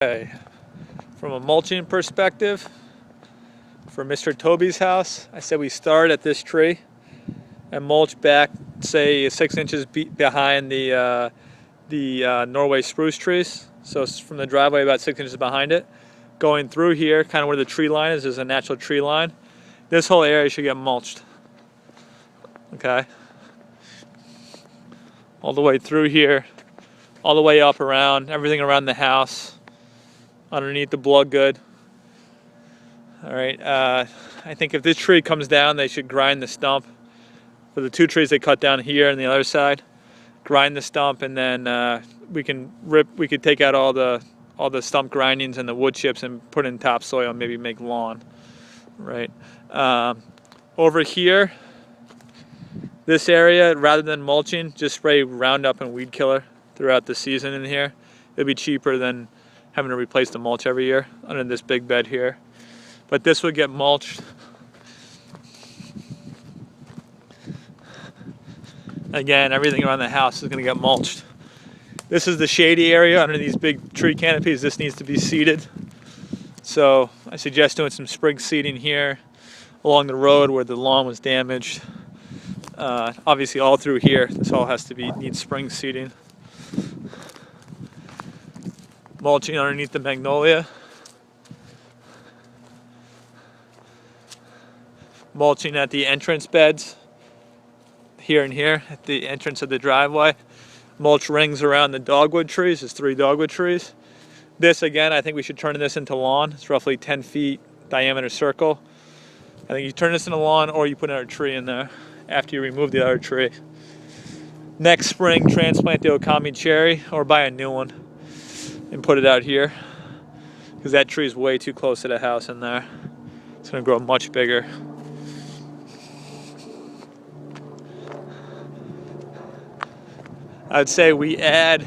Okay, from a mulching perspective, for Mr. Tobey's house, I said we start at this tree and mulch back, say 6 inches behind the Norway spruce trees. So it's from the driveway about 6 inches behind it. Going through here, kind of where the tree line is, there's a natural tree line. This whole area should get mulched. Okay. All the way through here, all the way up around, everything around the house, underneath the blood good. All right, I think if this tree comes down, they should grind the stump. For the 2 trees they cut down here on the other side, grind the stump, and then we could take out all the stump grindings and the wood chips and put in topsoil and maybe make lawn, right? Over here, this area, rather than mulching, just spray Roundup and weed killer throughout the season in here. It'd be cheaper than having to replace the mulch every year under this big bed here. But this would get mulched. Again, everything around the house is going to get mulched. This is the shady area under these big tree canopies. This needs to be seeded. So I suggest doing some sprig seeding here along the road where the lawn was damaged. Obviously all through here, this all has to need spring seeding. Mulching underneath the magnolia. Mulching at the entrance beds, here and here, at the entrance of the driveway. Mulch rings around the dogwood trees, there's 3 dogwood trees. This, again, I think we should turn this into lawn. It's roughly 10 feet diameter circle. I think you turn this into lawn or you put another tree in there after you remove the other tree. Next spring, transplant the Okami cherry or buy a new one and put it out here, because that tree is way too close to the house in there. It's going to grow much bigger. I'd say we add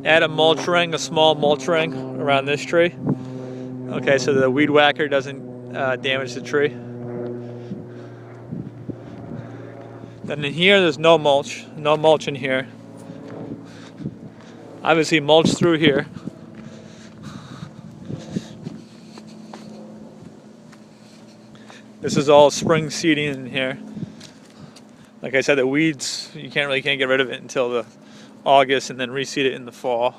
a mulch ring, a small mulch ring around this tree. Okay, so the weed whacker doesn't damage the tree. Then in here, there's no mulch in here. Obviously mulch through here. This is all spring seeding in here. Like I said, the weeds, you can't get rid of it until the August, and then reseed it in the fall.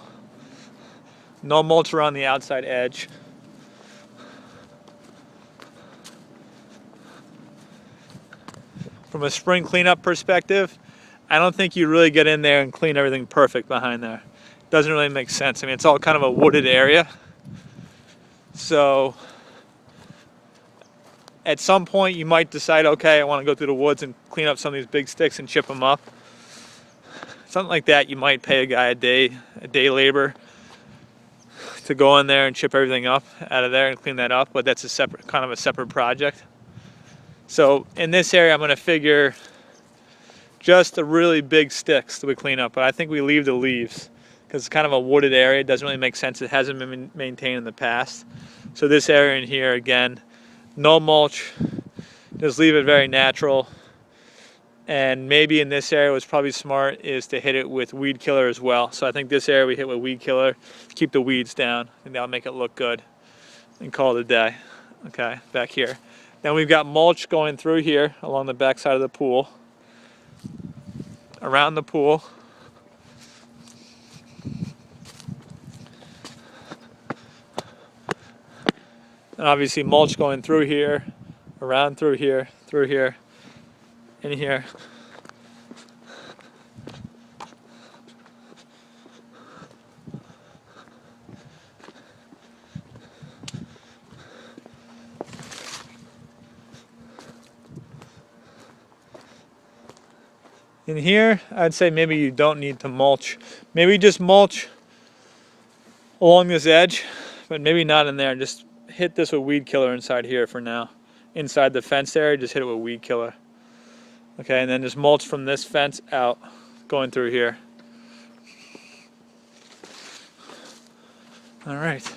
No mulch around the outside edge. From a spring cleanup perspective, I don't think you really get in there and clean everything perfect behind there. It doesn't really make sense. I mean, it's all kind of a wooded area. So at some point you might decide, okay, I want to go through the woods and clean up some of these big sticks and chip them up. Something like that, you might pay a guy a day labor to go in there and chip everything up out of there and clean that up, but that's a separate project. So in this area, I'm going to figure just the really big sticks that we clean up, but I think we leave the leaves because it's kind of a wooded area. It doesn't really make sense. It hasn't been maintained in the past. So this area in here, again, no mulch, just leave it very natural. And maybe in this area, what's probably smart is to hit it with weed killer as well. So I think this area we hit with weed killer, keep the weeds down, and that'll make it look good, and call it a day. Okay, back here. Then we've got mulch going through here along the back side of the pool, around the pool. And obviously mulch going through here, around through here, in here. In here, I'd say maybe you don't need to mulch. Maybe just mulch along this edge, but maybe not in there. Just hit this with weed killer inside here for now. Inside the fence area, just hit it with weed killer. Okay, and then just mulch from this fence out, going through here. All right.